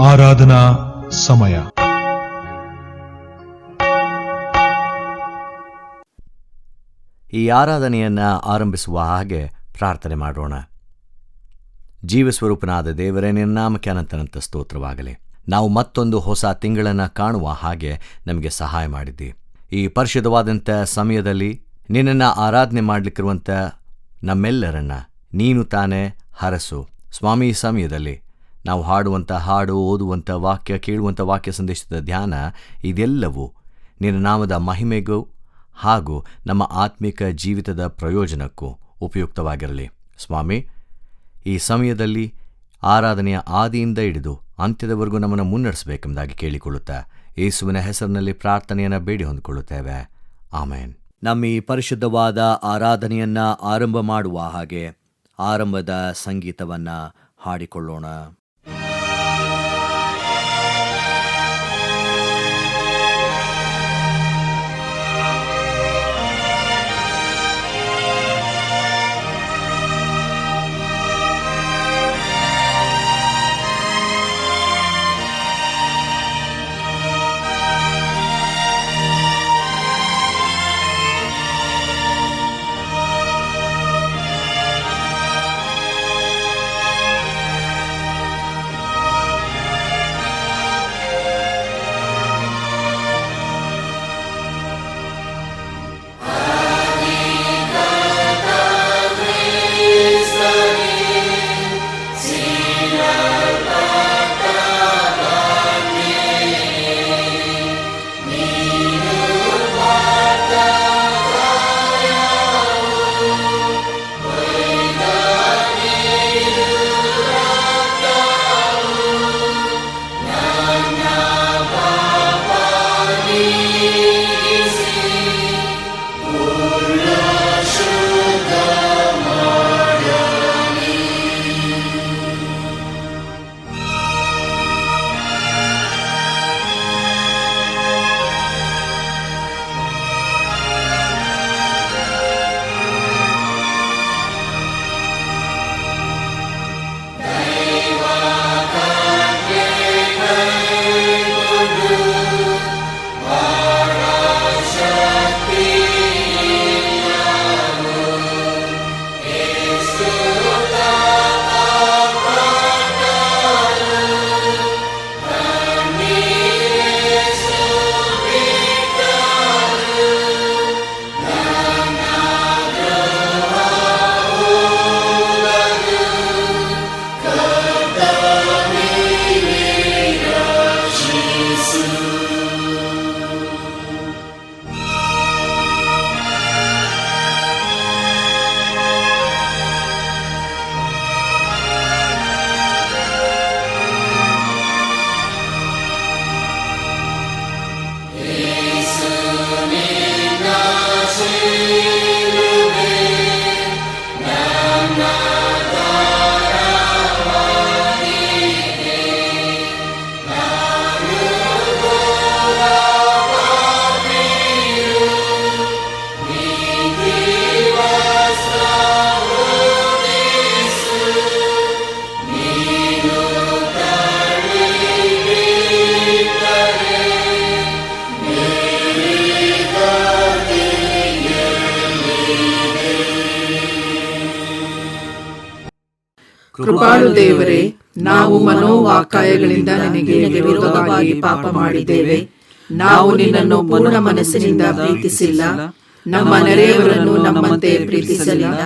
ಆರಾಧನಾ ಸಮಯ. ಈ ಆರಾಧನೆಯನ್ನು ಆರಂಭಿಸುವ ಹಾಗೆ ಪ್ರಾರ್ಥನೆ ಮಾಡೋಣ. ಜೀವಸ್ವರೂಪನಾದ ದೇವರೇ, ನಿನ್ನ ನಾಮಕ್ಕೆ ಅನಂತನಂತ ಸ್ತೋತ್ರವಾಗಲಿ. ನಾವು ಮತ್ತೊಂದು ಹೊಸ ತಿಂಗಳನ್ನು ಕಾಣುವ ಹಾಗೆ ನಮಗೆ ಸಹಾಯ ಮಾಡಿದ್ದಿ. ಈ ಪರಿಶುದ್ಧವಾದಂಥ ಸಮಯದಲ್ಲಿ ನಿನ್ನನ್ನು ಆರಾಧನೆ ಮಾಡಲಿಕ್ಕಿರುವಂಥ ನಮ್ಮೆಲ್ಲರನ್ನ ನೀನು ತಾನೇ ಹರಸು ಸ್ವಾಮಿ. ಈ ಸಮಯದಲ್ಲಿ ನಾವು ಹಾಡುವಂಥ ಹಾಡು, ಓದುವಂಥ ವಾಕ್ಯ, ಕೇಳುವಂಥ ವಾಕ್ಯ ಸಂದೇಶದ ಧ್ಯಾನ, ಇದೆಲ್ಲವೂ ನಿನ್ನ ನಾಮದ ಮಹಿಮೆಗೂ ಹಾಗೂ ನಮ್ಮ ಆತ್ಮಿಕ ಜೀವಿತದ ಪ್ರಯೋಜನಕ್ಕೂ ಉಪಯುಕ್ತವಾಗಿರಲಿ ಸ್ವಾಮಿ. ಈ ಸಮಯದಲ್ಲಿ ಆರಾಧನೆಯ ಆದಿಯಿಂದ ಹಿಡಿದು ಅಂತ್ಯದವರೆಗೂ ನಮ್ಮನ್ನು ಮುನ್ನಡೆಸಬೇಕೆಂಬುದಾಗಿ ಕೇಳಿಕೊಳ್ಳುತ್ತಾ ಯೇಸುವಿನ ಹೆಸರಿನಲ್ಲಿ ಪ್ರಾರ್ಥನೆಯನ್ನು ಬೇಡಿ ಹೊಂದಿಕೊಳ್ಳುತ್ತೇವೆ. ಆಮೇನ್. ನಮ್ಮ ಈ ಪರಿಶುದ್ಧವಾದ ಆರಾಧನೆಯನ್ನು ಆರಂಭ ಮಾಡುವ ಹಾಗೆ ಆರಂಭದ ಸಂಗೀತವನ್ನು ಹಾಡಿಕೊಳ್ಳೋಣ. ಕೃಪಾಳು ದೇವರೇ, ನಾವು ಮನೋವಾಕಾಯಗಳಿಂದ ನಿನಗೆ ವಿರೋಧವಾಗಿ ಪಾಪ ಮಾಡಿದ್ದೇವೆ. ನಾವು ನಿನ್ನನ್ನು ಪೂರ್ಣ ಮನಸ್ಸಿನಿಂದ ಪ್ರೀತಿಸಿಲ್ಲ, ನಮ್ಮ ನೆರೆಯವರನ್ನು ನಮ್ಮಂತೆ ಪ್ರೀತಿಸಲಿಲ್ಲ.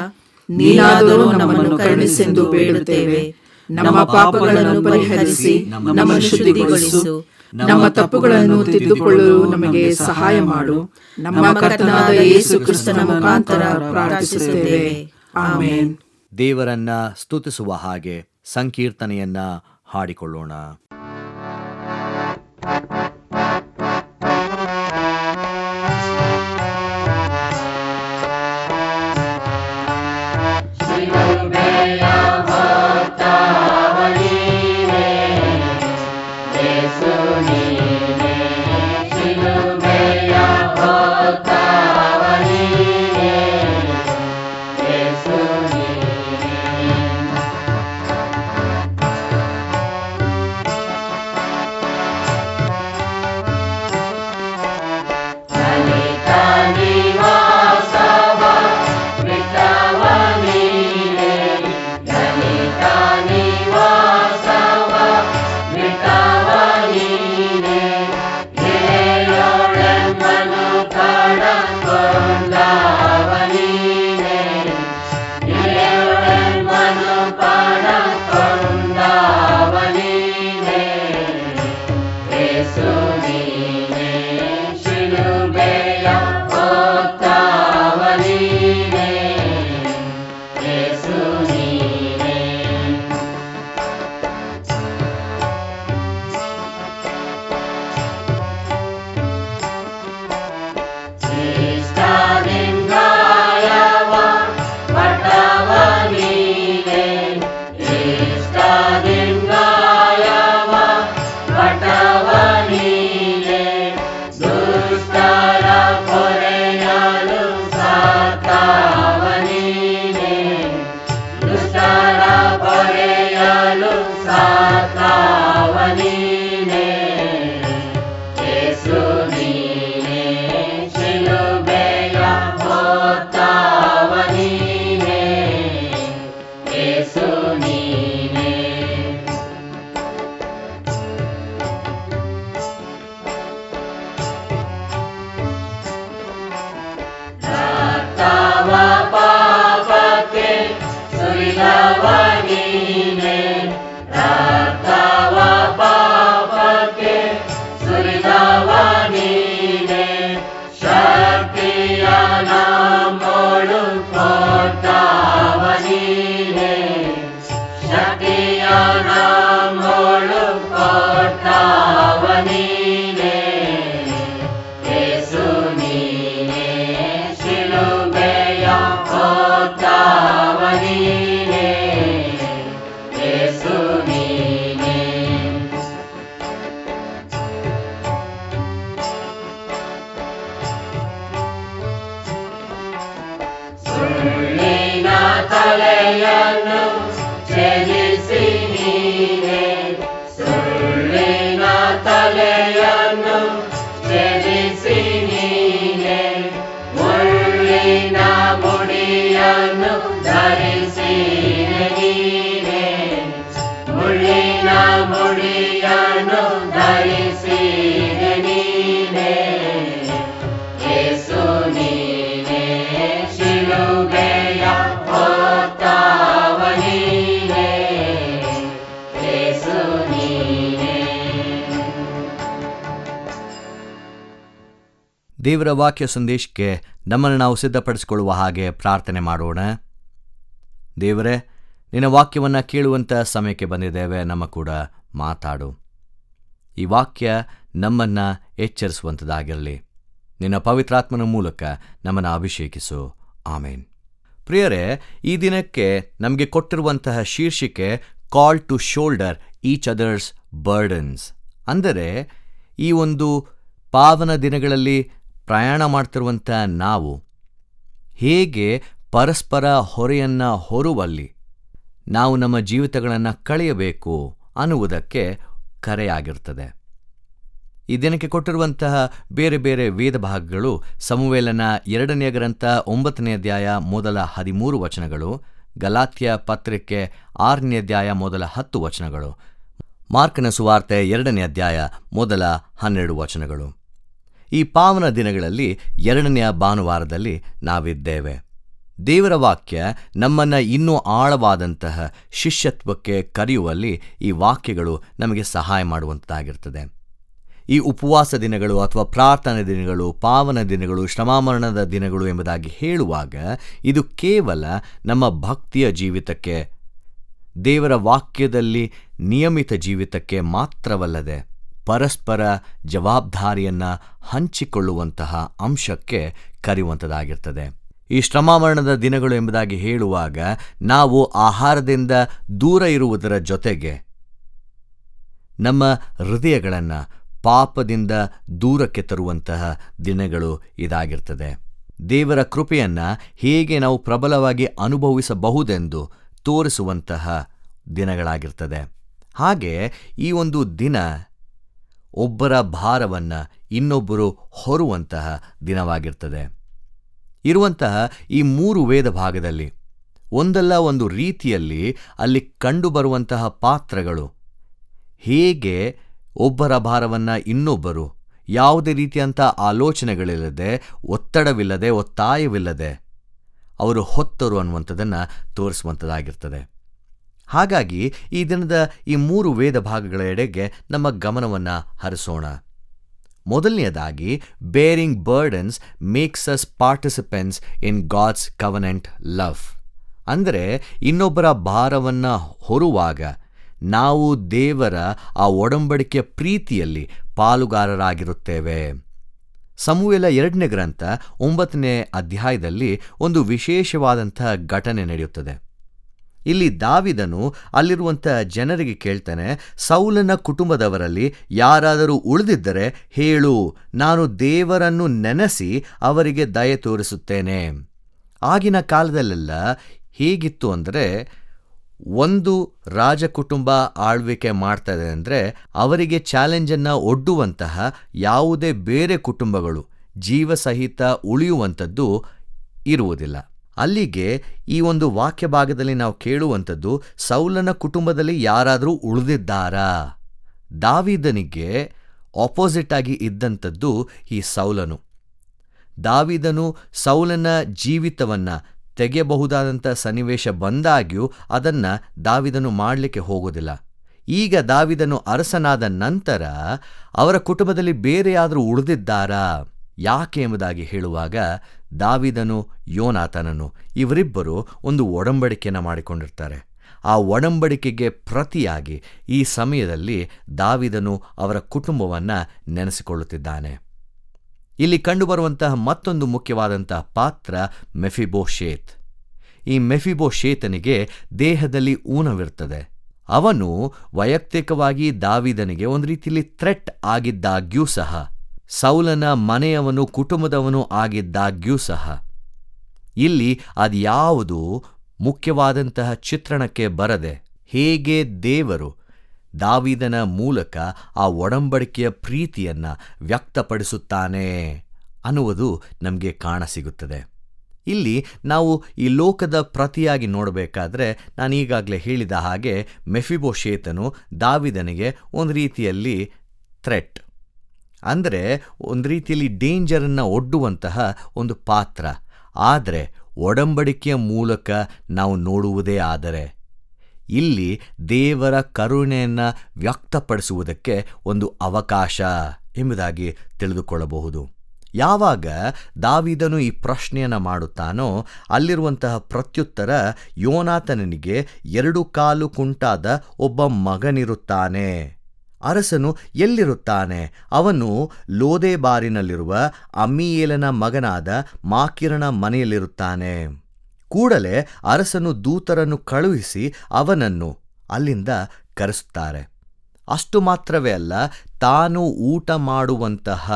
ನೀನಾದರೂ ನಮ್ಮನ್ನು ಕರುಣಿಸೆಂದು ಬೇಡುತ್ತೇವೆ. ನಮ್ಮ ಪಾಪಗಳನ್ನು ಪರಿಹರಿಸಿ ನಮ್ಮನ್ನು ಶುದ್ಧಿಗೊಳಿಸು. ನಮ್ಮ ತಪ್ಪುಗಳನ್ನು ತಿದ್ದುಕೊಳ್ಳಲು ನಮಗೆ ಸಹಾಯ ಮಾಡು. ನಮ್ಮ ಕರ್ತನಾದ ಯೇಸು ಕ್ರಿಸ್ತನ ಮುಖಾಂತರ ಪ್ರಾರ್ಥಿಸುತ್ತೇವೆ. ಆಮೆನ್. ದೇವರನ್ನ ಸ್ತುತಿಸುವ ಹಾಗೆ ಸಂಕೀರ್ತನೆಯನ್ನ ಹಾಡಿಕೊಳ್ಳೋಣ. ತಲೆಯನ್ನು ಛೇದಿಸಿ ನೀನೆ, ಸುಳ್ಳಿನ ತಲೆಯನ್ನು ಛೇದಿಸಿ ನೀನೆ, ಮುಳ್ಳಿನ ಮುಡಿಯನ್ನು ಧರಿಸಿ ನೀನೆ, ಮುಳ್ಳಿನ ಮುಡಿಯನ್ನು ಧರಿಸಿ ನೀನೆ, ಯೇಸು ನೀನೆ, ಶಿಲುಬೆಯ ಹೊತ್ತವ ನೀನೆ, ಯೇಸು ನೀನೆ. ದೇವರ ವಾಕ್ಯ ಸಂದೇಶಕ್ಕೆ ನಮ್ಮನ್ನು ನಾವು ಸಿದ್ಧಪಡಿಸಿಕೊಳ್ಳುವ ಹಾಗೆ ಪ್ರಾರ್ಥನೆ ಮಾಡೋಣ. ದೇವರೇ, ನಿನ್ನ ವಾಕ್ಯವನ್ನು ಕೇಳುವಂಥ ಸಮಯಕ್ಕೆ ಬಂದಿದ್ದೇವೆ. ನಮ್ಮ ಕೂಡ ಮಾತಾಡು. ಈ ವಾಕ್ಯ ನಮ್ಮನ್ನು ಎಚ್ಚರಿಸುವಂಥದ್ದಾಗಿರಲಿ. ನಿನ್ನ ಪವಿತ್ರಾತ್ಮನ ಮೂಲಕ ನಮ್ಮನ್ನು ಅಭಿಷೇಕಿಸು. ಆಮೇನ್. ಪ್ರಿಯರೇ, ಈ ದಿನಕ್ಕೆ ನಮಗೆ ಕೊಟ್ಟಿರುವಂತಹ ಶೀರ್ಷಿಕೆ call to shoulder each other's burdens. ಅಂದರೆ ಈ ಒಂದು ಪಾವನ ದಿನಗಳಲ್ಲಿ ಪ್ರಯಾಣ ಮಾಡ್ತಿರುವಂಥ ನಾವು ಹೇಗೆ ಪರಸ್ಪರ ಹೊರೆಯನ್ನು ಹೊರುವಲ್ಲಿ ನಾವು ನಮ್ಮ ಜೀವಿತಗಳನ್ನು ಕಳೆಯಬೇಕು ಅನ್ನುವುದಕ್ಕೆ ಕರೆಯಾಗಿರ್ತದೆ. ಈ ದಿನಕ್ಕೆ ಕೊಟ್ಟಿರುವಂತಹ ಬೇರೆ ಬೇರೆ ವೇದ ಭಾಗಗಳು ಸಮುವೇಲನ 2ನೇ ಗ್ರಂಥ 9ನೇ ಅಧ್ಯಾಯ ಮೊದಲ 13 ವಚನಗಳು, ಗಲಾತ್ಯ ಪತ್ರಿಕೆ 6ನೇ ಅಧ್ಯಾಯ ಮೊದಲ 10 ವಚನಗಳು, ಮಾರ್ಕನ ಸುವಾರ್ತೆ 2ನೇ ಅಧ್ಯಾಯ ಮೊದಲ 12 ವಚನಗಳು. ಈ ಪಾವನ ದಿನಗಳಲ್ಲಿ 2ನೇ ಭಾನುವಾರದಲ್ಲಿ ನಾವಿದ್ದೇವೆ. ದೇವರ ವಾಕ್ಯ ನಮ್ಮನ್ನು ಇನ್ನೂ ಆಳವಾದಂತಹ ಶಿಷ್ಯತ್ವಕ್ಕೆ ಕರೆಯುವಲ್ಲಿ ಈ ವಾಕ್ಯಗಳು ನಮಗೆ ಸಹಾಯ ಮಾಡುವಂಥದ್ದಾಗಿರ್ತದೆ. ಈ ಉಪವಾಸ ದಿನಗಳು ಅಥವಾ ಪ್ರಾರ್ಥನೆ ದಿನಗಳು, ಪಾವನ ದಿನಗಳು, ಶ್ರಮಾಮರಣದ ದಿನಗಳು ಎಂಬುದಾಗಿ ಹೇಳುವಾಗ ಇದು ಕೇವಲ ನಮ್ಮ ಭಕ್ತಿಯ ಜೀವಿತಕ್ಕೆ, ದೇವರ ವಾಕ್ಯದಲ್ಲಿ ನಿಯಮಿತ ಜೀವಿತಕ್ಕೆ ಮಾತ್ರವಲ್ಲದೆ ಪರಸ್ಪರ ಜವಾಬ್ದಾರಿಯನ್ನು ಹಂಚಿಕೊಳ್ಳುವಂತಹ ಅಂಶಕ್ಕೆ ಕರೆಯುವಂಥದ್ದಾಗಿರ್ತದೆ. ಈ ಶ್ರಮಾಮರಣದ ದಿನಗಳು ಎಂಬುದಾಗಿ ಹೇಳುವಾಗ ನಾವು ಆಹಾರದಿಂದ ದೂರ ಇರುವುದರ ಜೊತೆಗೆ ನಮ್ಮ ಹೃದಯಗಳನ್ನು ಪಾಪದಿಂದ ದೂರಕ್ಕೆ ತರುವಂತಹ ದಿನಗಳು ಇದಾಗಿರ್ತದೆ. ದೇವರ ಕೃಪೆಯನ್ನು ಹೇಗೆ ನಾವು ಪ್ರಬಲವಾಗಿ ಅನುಭವಿಸಬಹುದೆಂದು ತೋರಿಸುವಂತಹ ದಿನಗಳಾಗಿರ್ತದೆ. ಹಾಗೆ ಈ ಒಂದು ದಿನ ಒಬ್ಬರ ಭಾರವನ್ನು ಇನ್ನೊಬ್ಬರು ಹೊರುವಂತಹ ದಿನವಾಗಿರ್ತದೆ. ಇರುವಂತಹ ಈ 3 ವೇದ ಭಾಗದಲ್ಲಿ ಒಂದಲ್ಲ ಒಂದು ರೀತಿಯಲ್ಲಿ ಅಲ್ಲಿ ಕಂಡುಬರುವಂತಹ ಪಾತ್ರಗಳು ಹೇಗೆ ಒಬ್ಬರ ಭಾರವನ್ನು ಇನ್ನೊಬ್ಬರು ಯಾವುದೇ ರೀತಿಯಂಥ ಆಲೋಚನೆಗಳಿಲ್ಲದೆ, ಒತ್ತಡವಿಲ್ಲದೆ, ಒತ್ತಾಯವಿಲ್ಲದೆ ಅವರು ಹೊತ್ತರು ಅನ್ನುವಂಥದ್ದನ್ನು ತೋರಿಸುವಂಥದ್ದಾಗಿರ್ತದೆ. ಹಾಗಾಗಿ ಈ ದಿನದ ಈ 3 ವೇದ ಭಾಗಗಳ ಎಡೆಗೆ ನಮ್ಮ ಗಮನವನ್ನು ಹರಿಸೋಣ. ಮೊದಲನೆಯದಾಗಿ, bearing burdens makes us participants in God's covenant love. ಅಂದರೆ ಇನ್ನೊಬ್ಬರ ಭಾರವನ್ನು ಹೊರುವಾಗ ನಾವು ದೇವರ ಆ ಒಡಂಬಡಿಕೆಯ ಪ್ರೀತಿಯಲ್ಲಿ ಪಾಲುಗಾರರಾಗಿರುತ್ತೇವೆ. ಸಮುವೇಲ 2ನೇ ಗ್ರಂಥ 9ನೇ ಅಧ್ಯಾಯದಲ್ಲಿ ಒಂದು ವಿಶೇಷವಾದಂಥ ಘಟನೆ ನಡೆಯುತ್ತದೆ. ಇಲ್ಲಿ ದಾವಿದನು ಅಲ್ಲಿರುವಂಥ ಜನರಿಗೆ ಕೇಳ್ತಾನೆ, ಸೌಲನ ಕುಟುಂಬದವರಲ್ಲಿ ಯಾರಾದರೂ ಉಳಿದಿದ್ದರೆ ಹೇಳು, ನಾನು ದೇವರನ್ನು ನೆನೆಸಿ ಅವರಿಗೆ ದಯೆ ತೋರಿಸುತ್ತೇನೆ. ಆಗಿನ ಕಾಲದಲ್ಲೆಲ್ಲ ಹೇಗಿತ್ತು ಅಂದರೆ, ಒಂದು ರಾಜಕುಟುಂಬ ಆಳ್ವಿಕೆ ಮಾಡ್ತದೆ ಅಂದರೆ ಅವರಿಗೆ ಚಾಲೆಂಜನ್ನು ಒಡ್ಡುವಂತಹ ಯಾವುದೇ ಬೇರೆ ಕುಟುಂಬಗಳು ಜೀವಸಹಿತ ಉಳಿಯುವಂಥದ್ದು ಇರುವುದಿಲ್ಲ. ಅಲ್ಲಿಗೆ ಈ ಒಂದು ವಾಕ್ಯ ಭಾಗದಲ್ಲಿ ನಾವು ಕೇಳುವಂಥದ್ದು, ಸೌಲನ ಕುಟುಂಬದಲ್ಲಿ ಯಾರಾದರೂ ಉಳಿದಿದ್ದಾರಾ? ದಾವಿದನಿಗೆ ಆಪೋಸಿಟ್ ಆಗಿ ಇದ್ದಂಥದ್ದು ಈ ಸೌಲನು. ದಾವಿದನು ಸೌಲನ ಜೀವಿತವನ್ನು ತೆಗೆಯಬಹುದಾದಂಥ ಸನ್ನಿವೇಶ ಬಂದಾಗ್ಯೂ ಅದನ್ನು ದಾವಿದನು ಮಾಡಲಿಕ್ಕೆ ಹೋಗೋದಿಲ್ಲ. ಈಗ ದಾವಿದನು ಅರಸನಾದ ನಂತರ ಅವರ ಕುಟುಂಬದಲ್ಲಿ ಬೇರೆ ಯಾದರೂ ಉಳಿದಿದ್ದಾರಾ? ಯಾಕೆ ಎಂಬುದಾಗಿ ಹೇಳುವಾಗ ದಾವಿದನು ಯೋನಾತನನು ಇವರಿಬ್ಬರು ಒಂದು ಒಡಂಬಡಿಕೆಯನ್ನು ಮಾಡಿಕೊಂಡಿರ್ತಾರೆ. ಆ ಒಡಂಬಡಿಕೆಗೆ ಪ್ರತಿಯಾಗಿ ಈ ಸಮಯದಲ್ಲಿ ದಾವಿದನು ಅವರ ಕುಟುಂಬವನ್ನು ನೆನೆಸಿಕೊಳ್ಳುತ್ತಿದ್ದಾನೆ. ಇಲ್ಲಿ ಕಂಡುಬರುವಂತಹ ಮತ್ತೊಂದು ಮುಖ್ಯವಾದಂತಹ ಪಾತ್ರ ಮೆಫಿಬೋಶೇತ್. ಈ ಮೆಫಿಬೋಶೇತನಿಗೆ ದೇಹದಲ್ಲಿ ಊನವಿರ್ತದೆ. ಅವನು ವೈಯಕ್ತಿಕವಾಗಿ ದಾವಿದನಿಗೆ ಒಂದು ರೀತಿಯಲ್ಲಿ ಥ್ರೆಟ್ ಆಗಿದ್ದಾಗ್ಯೂ ಸಹ, ಸೌಲನ ಮನೆಯವನು ಕುಟುಂಬದವನು ಆಗಿದ್ದಾಗ್ಯೂ ಸಹ, ಇಲ್ಲಿ ಅದ್ಯಾವುದು ಮುಖ್ಯವಾದಂತಹ ಚಿತ್ರಣಕ್ಕೆ ಬರದೆ ಹೇಗೆ ದೇವರು ದಾವೀದನ ಮೂಲಕ ಆ ಒಡಂಬಡಿಕೆಯ ಪ್ರೀತಿಯನ್ನು ವ್ಯಕ್ತಪಡಿಸುತ್ತಾನೆ ಅನ್ನುವುದು ನಮಗೆ ಕಾಣಸಿಗುತ್ತದೆ. ಇಲ್ಲಿ ನಾವು ಈ ಲೋಕದ ಪ್ರತಿಯಾಗಿ ನೋಡಬೇಕಾದ್ರೆ ನಾನು ಈಗಾಗಲೇ ಹೇಳಿದ ಹಾಗೆ ಮೆಫಿಬೋಶೇತನು ದಾವೀದನಿಗೆ ಒಂದು ರೀತಿಯಲ್ಲಿ ಥ್ರೆಟ್, ಅಂದರೆ ಒಂದು ರೀತಿಯಲ್ಲಿ ಡೇಂಜರನ್ನು ಒಡ್ಡುವಂತಹ ಒಂದು ಪಾತ್ರ. ಆದರೆ ಒಡಂಬಡಿಕೆಯ ಮೂಲಕ ನಾವು ನೋಡುವುದೇ ಆದರೆ ಇಲ್ಲಿ ದೇವರ ಕರುಣೆಯನ್ನು ವ್ಯಕ್ತಪಡಿಸುವುದಕ್ಕೆ ಒಂದು ಅವಕಾಶ ಎಂಬುದಾಗಿ ತಿಳಿದುಕೊಳ್ಳಬಹುದು. ಯಾವಾಗ ದಾವೀದನು ಈ ಪ್ರಶ್ನೆಯನ್ನು ಮಾಡುತ್ತಾನೋ ಅಲ್ಲಿರುವಂತಹ ಪ್ರತ್ಯುತ್ತರ, ಯೋನಾತನನಿಗೆ 2 ಕಾಲು ಕುಂಟಾದ ಒಬ್ಬ ಮಗನಿರುತ್ತಾನೆ. ಅರಸನು ಎಲ್ಲಿರುತ್ತಾನೆ? ಅವನು ಲೋದೆಬಾರಿನಲ್ಲಿರುವ ಅಮ್ಮೀಯೇಲನ ಮಗನಾದ ಮಾಕೀರನ ಮನೆಯಲ್ಲಿರುತ್ತಾನೆ. ಕೂಡಲೇ ಅರಸನು ದೂತರನ್ನು ಕಳುಹಿಸಿ ಅವನನ್ನು ಅಲ್ಲಿಂದ ಕರೆಸುತ್ತಾರೆ. ಅಷ್ಟು ಮಾತ್ರವೇ ಅಲ್ಲ, ತಾನು ಊಟ ಮಾಡುವಂತಹ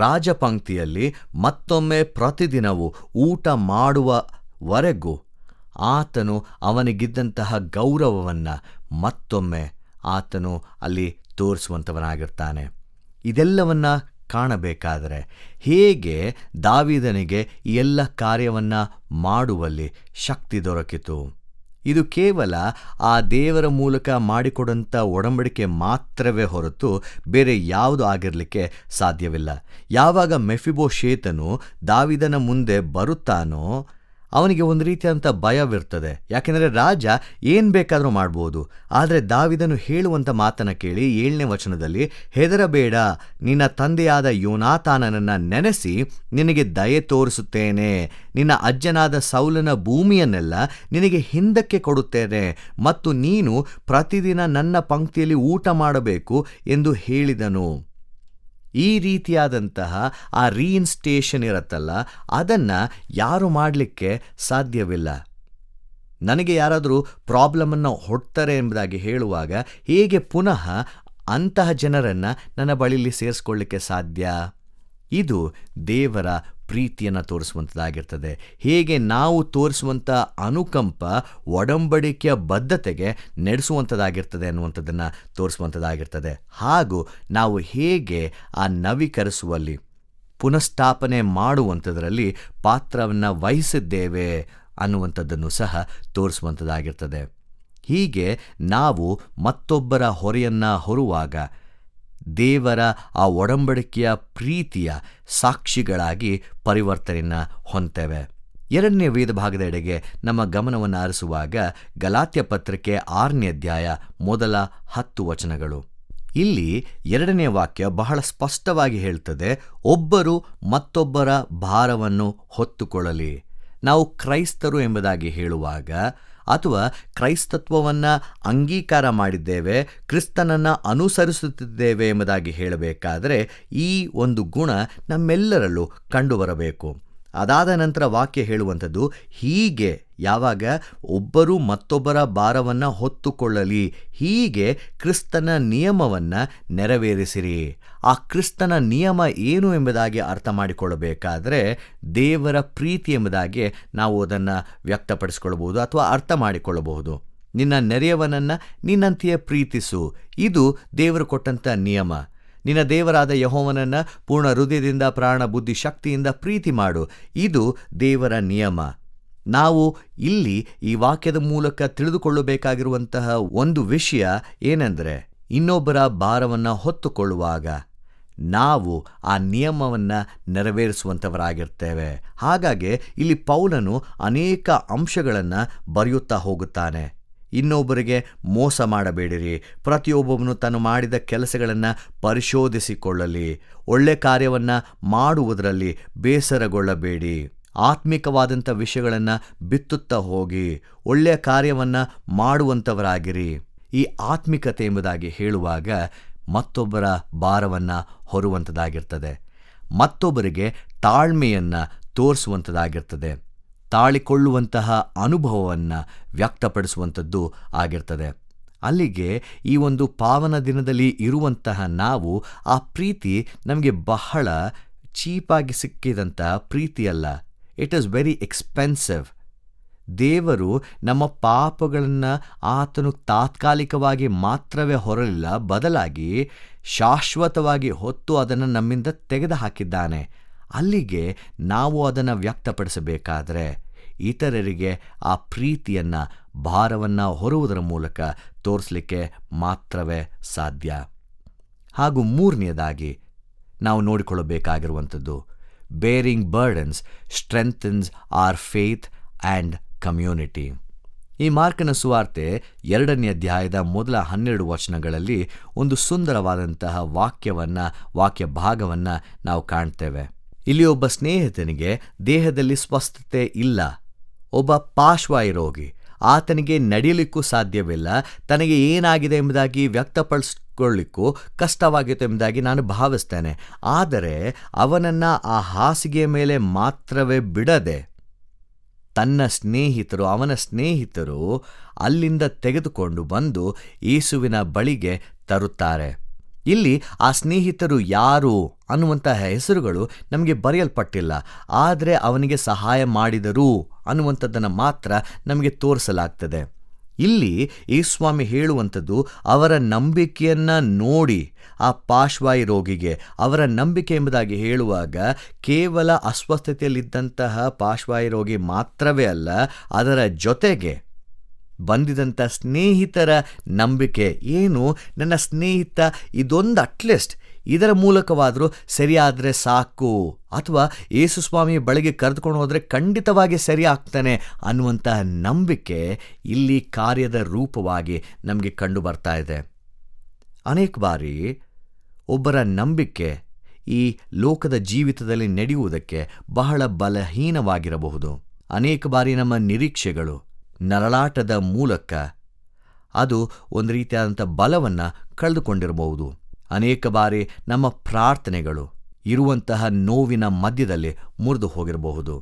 ರಾಜಪಂಕ್ತಿಯಲ್ಲಿ ಮತ್ತೊಮ್ಮೆ ಪ್ರತಿದಿನವೂ ಊಟ ಮಾಡುವವರೆಗೂ ಆತನು ಅವನಿಗಿದ್ದಂತಹ ಗೌರವವನ್ನು ಮತ್ತೊಮ್ಮೆ ಆತನು ಅಲ್ಲಿ ತೋರಿಸುವಂಥವನಾಗಿರ್ತಾನೆ. ಇದೆಲ್ಲವನ್ನ ಕಾಣಬೇಕಾದರೆ ಹೇಗೆ ದಾವೀದನಿಗೆ ಈ ಎಲ್ಲ ಕಾರ್ಯವನ್ನು ಮಾಡುವಲ್ಲಿ ಶಕ್ತಿ ದೊರಕಿತು? ಇದು ಕೇವಲ ಆ ದೇವರ ಮೂಲಕ ಮಾಡಿಕೊಡಂಥ ಒಡಂಬಡಿಕೆ ಮಾತ್ರವೇ ಹೊರತು ಬೇರೆ ಯಾವುದು ಆಗಿರಲಿಕ್ಕೆ ಸಾಧ್ಯವಿಲ್ಲ. ಯಾವಾಗ ಮೆಫಿಬೋಶೇತನು ದಾವೀದನ ಮುಂದೆ ಬರುತ್ತಾನೋ ಅವನಿಗೆ ಒಂದು ರೀತಿಯಾದಂಥ ಭಯವಿರ್ತದೆ. ಯಾಕೆಂದರೆ ರಾಜ ಏನು ಬೇಕಾದರೂ ಮಾಡ್ಬೋದು. ಆದರೆ ದಾವೀದನು ಹೇಳುವಂಥ ಮಾತನ್ನು ಕೇಳಿ 7ನೇ ವಚನದಲ್ಲಿ, ಹೆದರಬೇಡ, ನಿನ್ನ ತಂದೆಯಾದ ಯೋನಾತಾನನನ್ನು ನೆನೆಸಿ ನಿನಗೆ ದಯೆ ತೋರಿಸುತ್ತೇನೆ, ನಿನ್ನ ಅಜ್ಜನಾದ ಸೌಲನ ಭೂಮಿಯನ್ನೆಲ್ಲ ನಿನಗೆ ಹಿಂದಕ್ಕೆ ಕೊಡುತ್ತೇನೆ ಮತ್ತು ನೀನು ಪ್ರತಿದಿನ ನನ್ನ ಪಂಕ್ತಿಯಲ್ಲಿ ಊಟ ಮಾಡಬೇಕು ಎಂದು ಹೇಳಿದನು. ಈ ರೀತಿಯಾದಂತಹ ಆ ರೀಇನ್ಸ್ಟೇಷನ್ ಇರುತ್ತಲ್ಲ, ಅದನ್ನು ಯಾರು ಮಾಡಲಿಕ್ಕೆ ಸಾಧ್ಯವಿಲ್ಲ. ನನಗೆ ಯಾರಾದರೂ ಪ್ರಾಬ್ಲಮನ್ನು ಹೊಡ್ತಾರೆ ಎಂಬುದಾಗಿ ಹೇಳುವಾಗ ಹೇಗೆ ಪುನಃ ಅಂತಹ ಜನರನ್ನು ನನ್ನ ಬಳಿಯಲ್ಲಿ ಸೇರಿಸ್ಕೊಳ್ಳಿಕ್ಕೆ ಸಾಧ್ಯ? ಇದು ದೇವರ ಪ್ರೀತಿಯನ್ನು ತೋರಿಸುವಂಥದ್ದಾಗಿರ್ತದೆ. ಹೇಗೆ ನಾವು ತೋರಿಸುವಂಥ ಅನುಕಂಪ ಒಡಂಬಡಿಕೆಯ ಬದ್ಧತೆಗೆ ನಡೆಸುವಂಥದ್ದಾಗಿರ್ತದೆ ಅನ್ನುವಂಥದ್ದನ್ನು ತೋರಿಸುವಂಥದ್ದಾಗಿರ್ತದೆ. ಹಾಗೂ ನಾವು ಹೇಗೆ ಆ ನವೀಕರಿಸುವಲ್ಲಿ, ಪುನಃಸ್ಥಾಪನೆ ಮಾಡುವಂಥದ್ರಲ್ಲಿ ಪಾತ್ರವನ್ನು ವಹಿಸಿದ್ದೇವೆ ಅನ್ನುವಂಥದ್ದನ್ನು ಸಹ ತೋರಿಸುವಂಥದ್ದಾಗಿರ್ತದೆ. ಹೀಗೆ ನಾವು ಮತ್ತೊಬ್ಬರ ಹೊರೆಯನ್ನು ಹೊರುವಾಗ ದೇವರ ಆ ಒಡಂಬಡಿಕೆಯ ಪ್ರೀತಿಯ ಸಾಕ್ಷಿಗಳಾಗಿ ಪರಿವರ್ತನೆಯನ್ನು ಹೊಂದ್ತೇವೆ. 2ನೇ ವೇದ ಭಾಗದ ಎಡೆಗೆ ನಮ್ಮ ಗಮನವನ್ನು ಹರಿಸುವಾಗ ಗಲಾತ್ಯ ಪತ್ರಿಕೆ 6ನೇ ಅಧ್ಯಾಯ ಮೊದಲ 10 ವಚನಗಳು. ಇಲ್ಲಿ 2ನೇ ವಾಕ್ಯ ಬಹಳ ಸ್ಪಷ್ಟವಾಗಿ ಹೇಳ್ತದೆ, ಒಬ್ಬರು ಮತ್ತೊಬ್ಬರ ಭಾರವನ್ನು ಹೊತ್ತುಕೊಳ್ಳಲಿ. ನಾವು ಕ್ರೈಸ್ತರು ಎಂಬುದಾಗಿ ಹೇಳುವಾಗ ಅಥವಾ ಕ್ರೈಸ್ತತ್ವವನ್ನು ಅಂಗೀಕಾರ ಮಾಡಿದ್ದೇವೆ, ಕ್ರಿಸ್ತನನ್ನು ಅನುಸರಿಸುತ್ತಿದ್ದೇವೆ ಎಂಬುದಾಗಿ ಹೇಳಬೇಕಾದರೆ ಈ ಒಂದು ಗುಣ ನಮ್ಮೆಲ್ಲರಲ್ಲೂ ಕಂಡುಬರಬೇಕು. ಅದಾದ ನಂತರ ವಾಕ್ಯ ಹೇಳುವಂಥದ್ದು ಹೀಗೆ, ಯಾವಾಗ ಒಬ್ಬರು ಮತ್ತೊಬ್ಬರ ಭಾರವನ್ನು ಹೊತ್ತುಕೊಳ್ಳಲಿ, ಹೀಗೆ ಕ್ರಿಸ್ತನ ನಿಯಮವನ್ನು ನೆರವೇರಿಸಿರಿ. ಆ ಕ್ರಿಸ್ತನ ನಿಯಮ ಏನು ಎಂಬುದಾಗಿ ಅರ್ಥ ಮಾಡಿಕೊಳ್ಳಬೇಕಾದರೆ ದೇವರ ಪ್ರೀತಿ ಎಂಬುದಾಗಿ ನಾವು ಅದನ್ನು ವ್ಯಕ್ತಪಡಿಸಿಕೊಳ್ಳಬಹುದು ಅಥವಾ ಅರ್ಥ ಮಾಡಿಕೊಳ್ಳಬಹುದು. ನಿನ್ನ ನೆರೆಯವನನ್ನು ನಿನ್ನಂತೆಯೇ ಪ್ರೀತಿಸು, ಇದು ದೇವರು ಕೊಟ್ಟಂಥ ನಿಯಮ. ನಿನ್ನ ದೇವರಾದ ಯೆಹೋವನನ್ನು ಪೂರ್ಣ ಹೃದಯದಿಂದ, ಪ್ರಾಣ, ಬುದ್ಧಿ, ಶಕ್ತಿಯಿಂದ ಪ್ರೀತಿ ಮಾಡು, ಇದು ದೇವರ ನಿಯಮ. ನಾವು ಇಲ್ಲಿ ಈ ವಾಕ್ಯದ ಮೂಲಕ ತಿಳಿದುಕೊಳ್ಳಬೇಕಾಗಿರುವಂತಹ ಒಂದು ವಿಷಯ ಏನೆಂದರೆ, ಇನ್ನೊಬ್ಬರ ಭಾರವನ್ನು ಹೊತ್ತುಕೊಳ್ಳುವಾಗ ನಾವು ಆ ನಿಯಮವನ್ನು ನೆರವೇರಿಸುವಂಥವರಾಗಿರ್ತೇವೆ. ಹಾಗಾಗಿ ಇಲ್ಲಿ ಪೌಲನು ಅನೇಕ ಅಂಶಗಳನ್ನು ಬರೆಯುತ್ತಾ ಹೋಗುತ್ತಾನೆ. ಇನ್ನೊಬ್ಬರಿಗೆ ಮೋಸ ಮಾಡಬೇಡಿರಿ, ಪ್ರತಿಯೊಬ್ಬನು ತಾನು ಮಾಡಿದ ಕೆಲಸಗಳನ್ನು ಪರಿಶೋಧಿಸಿಕೊಳ್ಳಲಿ, ಒಳ್ಳೆ ಕಾರ್ಯವನ್ನು ಮಾಡುವುದರಲ್ಲಿ ಬೇಸರಗೊಳ್ಳಬೇಡಿ, ಆತ್ಮಿಕವಾದಂಥ ವಿಷಯಗಳನ್ನು ಬಿತ್ತುತ್ತಾ ಹೋಗಿ ಒಳ್ಳೆಯ ಕಾರ್ಯವನ್ನು ಮಾಡುವಂಥವರಾಗಿರಿ. ಈ ಆತ್ಮಿಕತೆ ಎಂಬುದಾಗಿ ಹೇಳುವಾಗ ಮತ್ತೊಬ್ಬರ ಭಾರವನ್ನು ಹೊರುವಂಥದ್ದಾಗಿರ್ತದೆ, ಮತ್ತೊಬ್ಬರಿಗೆ ತಾಳ್ಮೆಯನ್ನು ತೋರಿಸುವಂಥದ್ದಾಗಿರ್ತದೆ, ತಾಳಿಕೊಳ್ಳುವಂತಹ ಅನುಭವವನ್ನು ವ್ಯಕ್ತಪಡಿಸುವಂಥದ್ದು ಆಗಿರ್ತದೆ. ಅಲ್ಲಿಗೆ ಈ ಒಂದು ಪಾವನ ದಿನದಲ್ಲಿ ಇರುವಂತಹ ನಾವು ಆ ಪ್ರೀತಿ ನಮಗೆ ಬಹಳ ಚೀಪಾಗಿ ಸಿಕ್ಕಿದಂಥ ಪ್ರೀತಿಯಲ್ಲ. It is very expensive. ದೇವರು ನಮ್ಮ ಪಾಪಗಳನ್ನು ಆತನು ತಾತ್ಕಾಲಿಕವಾಗಿ ಮಾತ್ರವೇ ಹೊರಲಿಲ್ಲ, ಬದಲಾಗಿ ಶಾಶ್ವತವಾಗಿ ಹೊತ್ತು ಅದನ್ನು ನಮ್ಮಿಂದ ತೆಗೆದುಹಾಕಿದ್ದಾನೆ. ಅಲ್ಲಿಗೆ ನಾವು ಅದನ್ನು ವ್ಯಕ್ತಪಡಿಸಬೇಕಾದರೆ ಇತರರಿಗೆ ಆ ಪ್ರೀತಿಯನ್ನು, ಭಾರವನ್ನು ಹೊರುವುದರ ಮೂಲಕ ತೋರಿಸಲಿಕ್ಕೆ ಮಾತ್ರವೇ ಸಾಧ್ಯ. ಹಾಗೂ ಮೂರನೆಯದಾಗಿ ನಾವು ನೋಡಿಕೊಳ್ಳಬೇಕಾಗಿರುವಂಥದ್ದು, bearing burdens strengthens our faith and community. ಈ ಮಾರ್ಕನ ಸುವಾರ್ತೆ 2ನೇ ಅಧ್ಯಾಯದ ಮೊದಲ 12 ವಚನಗಳಲ್ಲಿ ಒಂದು ಸುಂದರವಾದಂತಹ ವಾಕ್ಯ ಭಾಗವನ್ನು ನಾವು ಕಾಣ್ತೇವೆ. ಇಲ್ಲಿ ಒಬ್ಬ ಸ್ನೇಹಿತನಿಗೆ ದೇಹದಲ್ಲಿ ಸ್ವಸ್ಥತೆ ಇಲ್ಲ, ಒಬ್ಬ ಪಾರ್ಶ್ವವಾಯು ರೋಗಿ, ಆತನಿಗೆ ನಡೆಯಲಿಕ್ಕೂ ಸಾಧ್ಯವಿಲ್ಲ, ತನಗೆ ಏನಾಗಿದೆ ಎಂಬುದಾಗಿ ವ್ಯಕ್ತಪಡಿಸ್ಕೊಳ್ಳಿಕ್ಕೂ ಕಷ್ಟವಾಗಿತ್ತು ಎಂಬುದಾಗಿ ನಾನು ಭಾವಿಸ್ತೇನೆ. ಆದರೆ ಅವನನ್ನು ಆ ಹಾಸಿಗೆಯ ಮೇಲೆ ಮಾತ್ರವೇ ಬಿಡದೆ ಅವನ ಸ್ನೇಹಿತರು ಅಲ್ಲಿಂದ ತೆಗೆದುಕೊಂಡು ಬಂದು ಯೇಸುವಿನ ಬಳಿಗೆ ತರುತ್ತಾರೆ. ಇಲ್ಲಿ ಆ ಸ್ನೇಹಿತರು ಯಾರು ಅನ್ನುವಂತಹ ಹೆಸರುಗಳು ನಮಗೆ ಬರೆಯಲ್ಪಟ್ಟಿಲ್ಲ, ಆದರೆ ಅವನಿಗೆ ಸಹಾಯ ಮಾಡಿದರು ಅನ್ನುವಂಥದ್ದನ್ನು ಮಾತ್ರ ನಮಗೆ ತೋರಿಸಲಾಗ್ತದೆ. ಇಲ್ಲಿ ಯೇಸುಸ್ವಾಮಿ ಹೇಳುವಂಥದ್ದು, ಅವರ ನಂಬಿಕೆಯನ್ನು ನೋಡಿ ಆ ಪಾರ್ಶ್ವವಾಯು ರೋಗಿಗೆ ಅವರ ನಂಬಿಕೆ ಎಂಬುದಾಗಿ ಹೇಳುವಾಗ ಕೇವಲ ಅಸ್ವಸ್ಥತೆಯಲ್ಲಿದ್ದಂತಹ ಪಾರ್ಶ್ವವಾಯು ರೋಗಿ ಮಾತ್ರವೇ ಅಲ್ಲ, ಅದರ ಜೊತೆಗೆ ಬಂದಿದಂಥ ಸ್ನೇಹಿತರ ನಂಬಿಕೆ ಏನು, ನನ್ನ ಸ್ನೇಹಿತ ಇದೊಂದು ಅಟ್ಲೀಸ್ಟ್ ಇದರ ಮೂಲಕವಾದರೂ ಸರಿಯಾದರೆ ಸಾಕು, ಅಥವಾ ಯೇಸುಸ್ವಾಮಿ ಬಳಿಗೆ ಕರೆದುಕೊಂಡು ಹೋದರೆ ಖಂಡಿತವಾಗಿ ಸರಿ ಆಗ್ತಾನೆ ಅನ್ನುವಂತಹ ನಂಬಿಕೆ ಇಲ್ಲಿ ಕಾರ್ಯದ ರೂಪವಾಗಿ ನಮಗೆ ಕಂಡು ಬರ್ತಾ ಇದೆ. ಅನೇಕ ಬಾರಿ ಒಬ್ಬರ ನಂಬಿಕೆ ಈ ಲೋಕದ ಜೀವಿತದಲ್ಲಿ ನಡೆಯುವುದಕ್ಕೆ ಬಹಳ ಬಲಹೀನವಾಗಿರಬಹುದು. ಅನೇಕ ಬಾರಿ ನಮ್ಮ ನಿರೀಕ್ಷೆಗಳು ನರಳಾಟದ ಮೂಲಕ ಅದು ಒಂದು ರೀತಿಯಾದಂಥ ಬಲವನ್ನು ಕಳೆದುಕೊಂಡಿರಬಹುದು. ಅನೇಕ ಬಾರಿ ನಮ್ಮ ಪ್ರಾರ್ಥನೆಗಳು ಇರುವಂತಹ ನೋವಿನ ಮಧ್ಯದಲ್ಲಿ ಮುರಿದು ಹೋಗಿರಬಹುದು.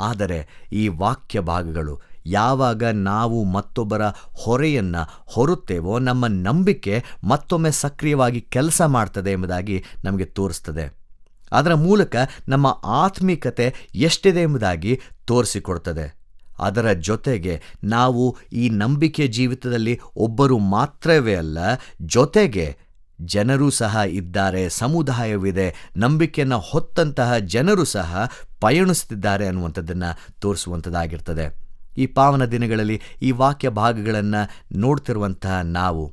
ಆದರೆ ಈ ವಾಕ್ಯ ಭಾಗಗಳು ಯಾವಾಗ ನಾವು ಮತ್ತೊಬ್ಬರ ಹೊರೆಯನ್ನು ಹೊರುತ್ತೇವೋ, ನಮ್ಮ ನಂಬಿಕೆ ಮತ್ತೊಮ್ಮೆ ಸಕ್ರಿಯವಾಗಿ ಕೆಲಸ ಮಾಡ್ತದೆ ಎಂಬುದಾಗಿ ನಮಗೆ ತೋರಿಸ್ತದೆ. ಅದರ ಮೂಲಕ ನಮ್ಮ ಆತ್ಮಿಕತೆ ಎಷ್ಟಿದೆ ಎಂಬುದಾಗಿ ತೋರಿಸಿಕೊಡ್ತದೆ. ಅದರ ಜೊತೆಗೆ ನಾವು ಈ ನಂಬಿಕೆ ಜೀವಿತದಲ್ಲಿ ಒಬ್ಬರು ಮಾತ್ರವೇ ಅಲ್ಲ, ಜೊತೆಗೆ ಜನರೂ ಸಹ ಇದ್ದಾರೆ, ಸಮುದಾಯವಿದೆ, ನಂಬಿಕೆಯನ್ನು ಹೊತ್ತಂತಹ ಜನರು ಸಹ ಪಯಣಿಸುತ್ತಿದ್ದಾರೆ ಅನ್ನುವಂಥದ್ದನ್ನು ತೋರಿಸುವಂಥದ್ದಾಗಿರ್ತದೆ. ಈ ಪಾವನ ದಿನಗಳಲ್ಲಿ ಈ ವಾಕ್ಯ ಭಾಗಗಳನ್ನು ನೋಡ್ತಿರುವಂತಹ ನಾವು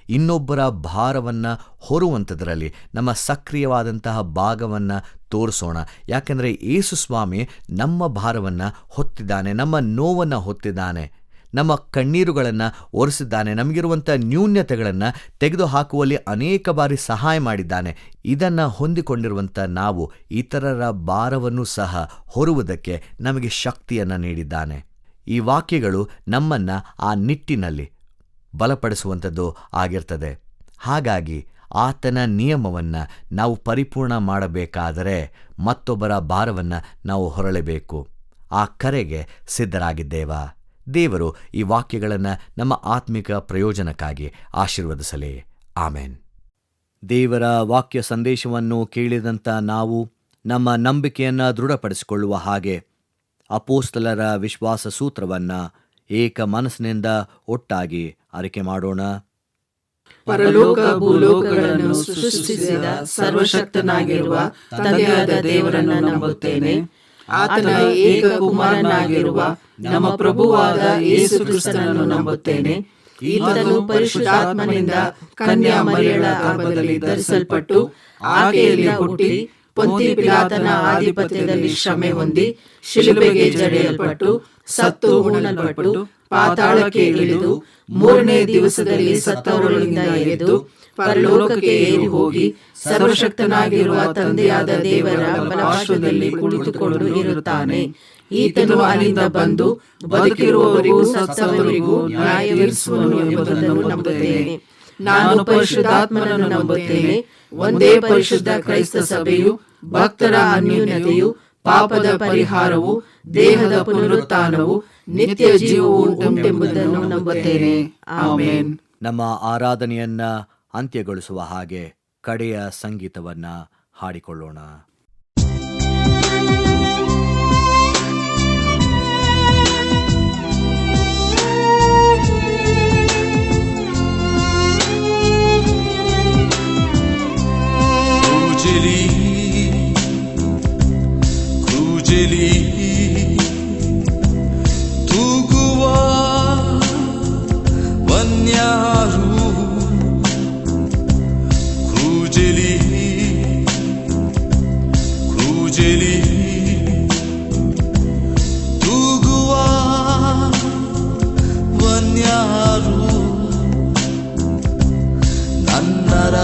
ಇನ್ನೊಬ್ಬರ ಭಾರವನ್ನು ಹೊರುವಂಥದ್ರಲ್ಲಿ ನಮ್ಮ ಸಕ್ರಿಯವಾದಂತಹ ಭಾಗವನ್ನು ತೋರಿಸೋಣ. ಯಾಕೆಂದರೆ ಯೇಸುಸ್ವಾಮಿ ನಮ್ಮ ಭಾರವನ್ನು ಹೊತ್ತಿದ್ದಾನೆ, ನಮ್ಮ ನೋವನ್ನು ಹೊತ್ತಿದ್ದಾನೆ, ನಮ್ಮ ಕಣ್ಣೀರುಗಳನ್ನು ಒರೆಸಿದ್ದಾನೆ, ನಮಗಿರುವಂಥ ನ್ಯೂನ್ಯತೆಗಳನ್ನು ತೆಗೆದುಹಾಕುವಲ್ಲಿ ಅನೇಕ ಬಾರಿ ಸಹಾಯ ಮಾಡಿದ್ದಾನೆ. ಇದನ್ನು ಹೊಂದಿಕೊಂಡಿರುವಂಥ ನಾವು ಇತರರ ಭಾರವನ್ನು ಸಹ ಹೊರುವುದಕ್ಕೆ ನಮಗೆ ಶಕ್ತಿಯನ್ನು ನೀಡಿದ್ದಾನೆ. ಈ ವಾಕ್ಯಗಳು ನಮ್ಮನ್ನು ಆ ನಿಟ್ಟಿನಲ್ಲಿ ಬಲಪಡಿಸುವಂಥದ್ದು ಆಗಿರ್ತದೆ. ಹಾಗಾಗಿ ಆತನ ನಿಯಮವನ್ನು ನಾವು ಪರಿಪೂರ್ಣ ಮಾಡಬೇಕಾದರೆ ಮತ್ತೊಬ್ಬರ ಭಾರವನ್ನು ನಾವು ಹೊರಲೇಬೇಕು. ಆ ಕರೆಗೆ ಸಿದ್ಧರಾಗಿದ್ದೇವಾ? ದೇವರು ಈ ವಾಕ್ಯಗಳನ್ನು ನಮ್ಮ ಆತ್ಮಿಕ ಪ್ರಯೋಜನಕ್ಕಾಗಿ ಆಶೀರ್ವದಿಸಲಿ. ಆಮೇನ್. ದೇವರ ವಾಕ್ಯ ಸಂದೇಶವನ್ನು ಕೇಳಿದಂಥ ನಾವು ನಮ್ಮ ನಂಬಿಕೆಯನ್ನು ದೃಢಪಡಿಸಿಕೊಳ್ಳುವ ಹಾಗೆ ಅಪೋಸ್ತಲರ ವಿಶ್ವಾಸ ಸೂತ್ರವನ್ನು ಏಕ ಮನಸ್ಸಿನಿಂದ ಒಟ್ಟಾಗಿ ಅರಿಕೆ ಮಾಡೋಣ. ಪರಲೋಕ ಭೂಲೋಕಗಳನ್ನು ಸೃಷ್ಟಿಸಿದ ಸರ್ವಶಕ್ತನಾಗಿರುವ ತಂದೆಯಾದ ದೇವರನ್ನು ನಂಬುತ್ತೇನೆ. ಆತನ ಏಕ ಕುಮಾರನಾಗಿರುವ ನಮ್ಮ ಪ್ರಭುವಾದ ಯೇಸು ಕ್ರಿಸ್ತನನ್ನು ನಂಬುತ್ತೇನೆ. ಈತನು ಪರಿಶುದ್ಧಾತ್ಮನಿಂದ ಕನ್ಯಾ ಮರಿಯಳ ಗರ್ಭದಲ್ಲಿ ಧರಿಸಲ್ಪಟ್ಟು ಆಕೆಯಲ್ಲಿ ಹುಟ್ಟಿ ಪೊಂತಿ ಪಿಲಾತನ ಆಧಿಪತ್ಯದಲ್ಲಿ ಶ್ರಮೆ ಹೊಂದಿ ಶಿಲುಬೆಗೆ ಜಡಿಯಲ್ಪಟ್ಟು ಸತ್ತು ಹೂಣಲ್ಪಟ್ಟು ಪಾತಾಳಕ್ಕೆ ಇಳಿದು ಮೂರನೇ ದಿವಸದಲ್ಲಿ ಸತ್ತವರೊಳಗಿಂದ ಎದ್ದು ಪರಲೋಕಕ್ಕೆ ಏರಿ ಹೋಗಿ ಸರ್ವಶಕ್ತನಾಗಿರುವ ತಂದೆಯಾದ ದೇವರ ಬಲಪಾರ್ಶ್ವದಲ್ಲಿ ಕುಳಿತುಕೊಂಡು ಇರುತ್ತಾನೆ. ಈತನು ಅಲ್ಲಿಂದ ಬಂದು ಬದುಕಿರುವವರಿಗೂ ಸತ್ತವರಿಗೂ ನ್ಯಾಯ ತೀರಿಸುವನು ಎಂಬುದನ್ನು ನಂಬುತ್ತೇನೆ. ನಾನು ಪರಿಶುದ್ಧಾತ್ಮನನ್ನು ನಂಬುತ್ತೇನೆ. ಒಂದೇ ಪರಿಶುದ್ಧ ಕ್ರೈಸ್ತ ಸಭೆಯು, ಭಕ್ತರ ಅನ್ಯೋನ್ಯತೆಯು, ಪಾಪದ ಪರಿಹಾರವು, ದೇಹದ ಪುನರುತ್ಥಾನವು, ನಿತ್ಯ ಜೀವವು ಉಂಟೆಂಬುದನ್ನು ನಂಬುತ್ತೇನೆ. ಆಮೆನ್. ನಮ್ಮ ಆರಾಧನೆಯನ್ನ ಅಂತ್ಯಗೊಳಿಸುವ ಹಾಗೆ ಕಡೆಯ ಸಂಗೀತವನ್ನ ಹಾಡಿಕೊಳ್ಳೋಣ. ಕೂಜಲಿ ತೂಗುವ ವನ್ಯಾರು ಕೂಜಲಿ ಕೂಜಲಿ ತೂಗುವ ವನ್ಯಾರು ನನ್ನರ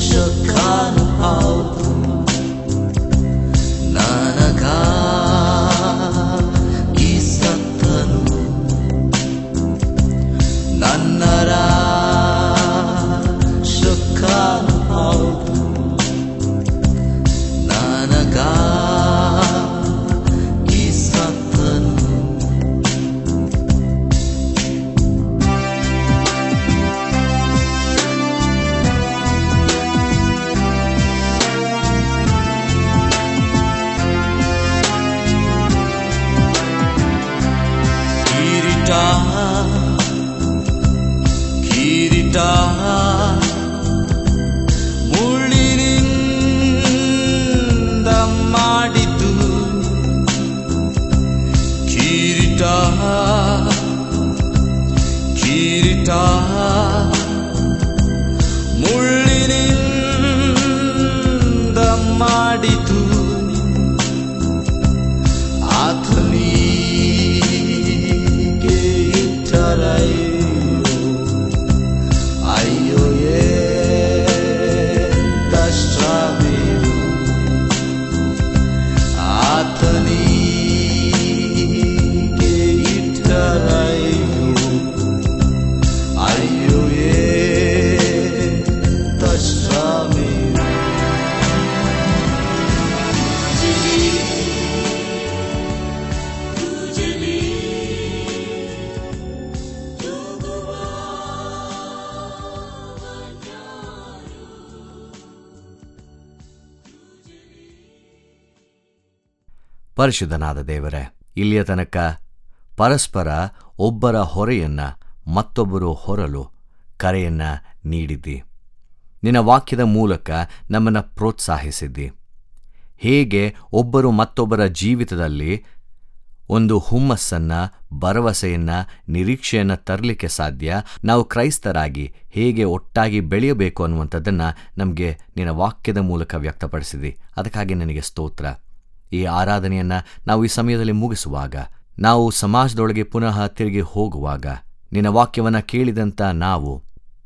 ಶಕಾನು ಹೌದು ನನಗ ಈ ಸತ್ತನು ನನ್ನರ ಶಕಾನು ಹೌದು ನನಗ ಈ ಸತ್ತನು ಕಿರೀಟ ಮುಳ್ಳಿನಿಂದ ಮಾಡಿತು ಕಿರೀಟ ಮುಳ್ಳಿನಿಂದ ಮಾಡಿತು ಆತನಿಗೆ ಅಯ್ಯೋ ದಶ್ರಮೇರು ಆತನಿಗೆ ಇಟ್ಟರಯ್ಯೋ ಅಯ್ಯೋ ದಶ್ರಮೇರು ಪರಿಶುದ್ಧನಾದ ದೇವರೇ, ಇಲ್ಲಿಯ ತನಕ ಪರಸ್ಪರ ಒಬ್ಬರ ಹೊರೆಯನ್ನ ಮತ್ತೊಬ್ಬರು ಹೊರಲು ಕರೆಯನ್ನ ನೀಡಿದ್ದಿ. ನಿನ್ನ ವಾಕ್ಯದ ಮೂಲಕ ನಮ್ಮನ್ನು ಪ್ರೋತ್ಸಾಹಿಸಿದ್ದಿ. ಹೇಗೆ ಒಬ್ಬರು ಮತ್ತೊಬ್ಬರ ಜೀವಿತದಲ್ಲಿ ಒಂದು ಹುಮ್ಮಸ್ಸನ್ನ, ಭರವಸೆಯನ್ನ, ನಿರೀಕ್ಷೆಯನ್ನು ತರಲಿಕ್ಕೆ ಸಾಧ್ಯ, ನಾವು ಕ್ರೈಸ್ತರಾಗಿ ಹೇಗೆ ಒಟ್ಟಾಗಿ ಬೆಳೆಯಬೇಕು ಅನ್ನುವಂಥದ್ದನ್ನು ನಮಗೆ ನಿನ್ನ ವಾಕ್ಯದ ಮೂಲಕ ವ್ಯಕ್ತಪಡಿಸಿದಿ. ಅದಕ್ಕಾಗಿ ನನಗೆ ಸ್ತೋತ್ರ. ಈ ಆರಾಧನೆಯನ್ನು ನಾವು ಈ ಸಮಯದಲ್ಲಿ ಮುಗಿಸುವಾಗ, ನಾವು ಸಮಾಜದೊಳಗೆ ಪುನಃ ತಿರುಗಿ ಹೋಗುವಾಗ, ನಿನ್ನ ವಾಕ್ಯವನ್ನು ಕೇಳಿದಂಥ ನಾವು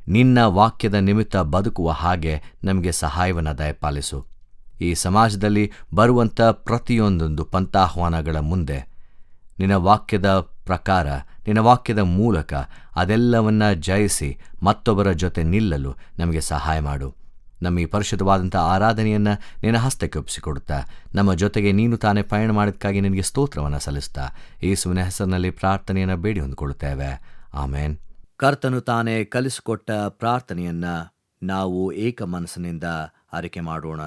ನಿನ್ನ ವಾಕ್ಯದ ನಿಮಿತ್ತ ಬದುಕುವ ಹಾಗೆ ನಮಗೆ ಸಹಾಯವನ್ನು ದಯಪಾಲಿಸು. ಈ ಸಮಾಜದಲ್ಲಿ ಬರುವಂಥ ಪ್ರತಿಯೊಂದೊಂದು ಪಂಥಾಹ್ವಾನಗಳ ಮುಂದೆ ನಿನ್ನ ವಾಕ್ಯದ ಪ್ರಕಾರ, ನಿನ್ನ ವಾಕ್ಯದ ಮೂಲಕ ಅದೆಲ್ಲವನ್ನ ಜಯಿಸಿ ಮತ್ತೊಬ್ಬರ ಜೊತೆ ನಿಲ್ಲಲು ನಮಗೆ ಸಹಾಯ ಮಾಡು. ನಮ್ಮ ಈ ಪರಿಶುದ್ಧವಾದಂಥ ಆರಾಧನೆಯನ್ನು ನಿನ್ನ ಹಸ್ತಕ್ಕೆ ಒಪ್ಪಿಸಿಕೊಡುತ್ತಾ, ನಮ್ಮ ಜೊತೆಗೆ ನೀನು ತಾನೇ ಪಯಣ ಮಾಡಿದ್ದಕ್ಕಾಗಿ ನಿನಗೆ ಸ್ತೋತ್ರವನ್ನು ಸಲ್ಲಿಸ್ತಾ, ಯೇಸುವಿನ ಹೆಸರಿನಲ್ಲಿ ಪ್ರಾರ್ಥನೆಯನ್ನು ಬೇಡಿ ಹೊಂದಿಕೊಳ್ಳುತ್ತೇವೆ. ಆಮೇನ್. ಕರ್ತನು ತಾನೇ ಕಲಿಸಿಕೊಟ್ಟ ಪ್ರಾರ್ಥನೆಯನ್ನು ನಾವು ಏಕ ಮನಸ್ಸಿನಿಂದ ಆರೈಕೆ ಮಾಡೋಣ.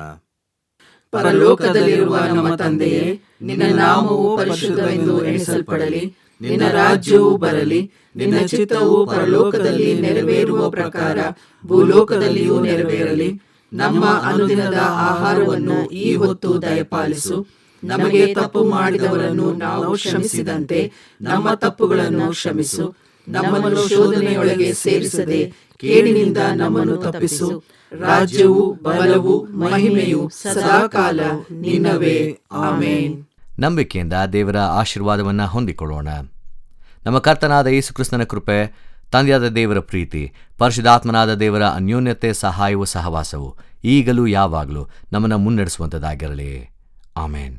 ಪರಲೋಕದಲ್ಲಿರುವ ನಮ್ಮ ತಂದೆಯೇ, ನಿನ್ನ ನಾಮವು ಪರಿಶುದ್ಧವೆಂದು ಎಣಿಸಲ್ಪಡಲಿ. ನಿನ್ನ ರಾಜ್ಯವು ಬರಲಿ. ನಿನ್ನ ಚಿತ್ತವು ಪರಲೋಕದಲ್ಲಿ ನೆರವೇರುವ ಪ್ರಕಾರ ಭೂಲೋಕದಲ್ಲಿಯೂ ನೆರವೇರಲಿ. ನಮ್ಮ ಅನುದಿನದ ಆಹಾರವನ್ನು ಈ ಹೊತ್ತು ದಯಪಾಲಿಸು. ನಮಗೆ ತಪ್ಪು ಮಾಡಿದವರನ್ನು ನಾವು ಕ್ಷಮಿಸಿದಂತೆ ನಮ್ಮ ತಪ್ಪುಗಳನ್ನು ಕ್ಷಮಿಸು. ನಮ್ಮನ್ನು ಶೋಧನೆಯೊಳಗೆ ಸೇರಿಸದೆ ಕೇಡಿನಿಂದ ನಮ್ಮನ್ನು ತಪ್ಪಿಸು. ರಾಜ್ಯವು, ಬಲವು, ಮಹಿಮೆಯು ಸದಾಕಾಲ ನಿನ್ನವೇ. ಆಮೇನ್. ನಂಬಿಕೆಯಿಂದ ದೇವರ ಆಶೀರ್ವಾದವನ್ನು ಹೊಂದಿಕೊಳ್ಳೋಣ. ನಮ್ಮ ಕರ್ತನಾದ ಯೇಸು ಕ್ರಿಸ್ತನ ಕೃಪೆ, ತಂದೆಯಾದ ದೇವರ ಪ್ರೀತಿ, ಪರಿಶುದ್ಧಾತ್ಮನಾದ ದೇವರ ಅನ್ಯೋನ್ಯತೆ, ಸಹಾಯವೂ ಸಹವಾಸವು ಈಗಲೂ ಯಾವಾಗಲೂ ನಮ್ಮನ್ನು ಮುನ್ನಡೆಸುವಂಥದ್ದಾಗಿರಲಿ. ಆಮೇನ್.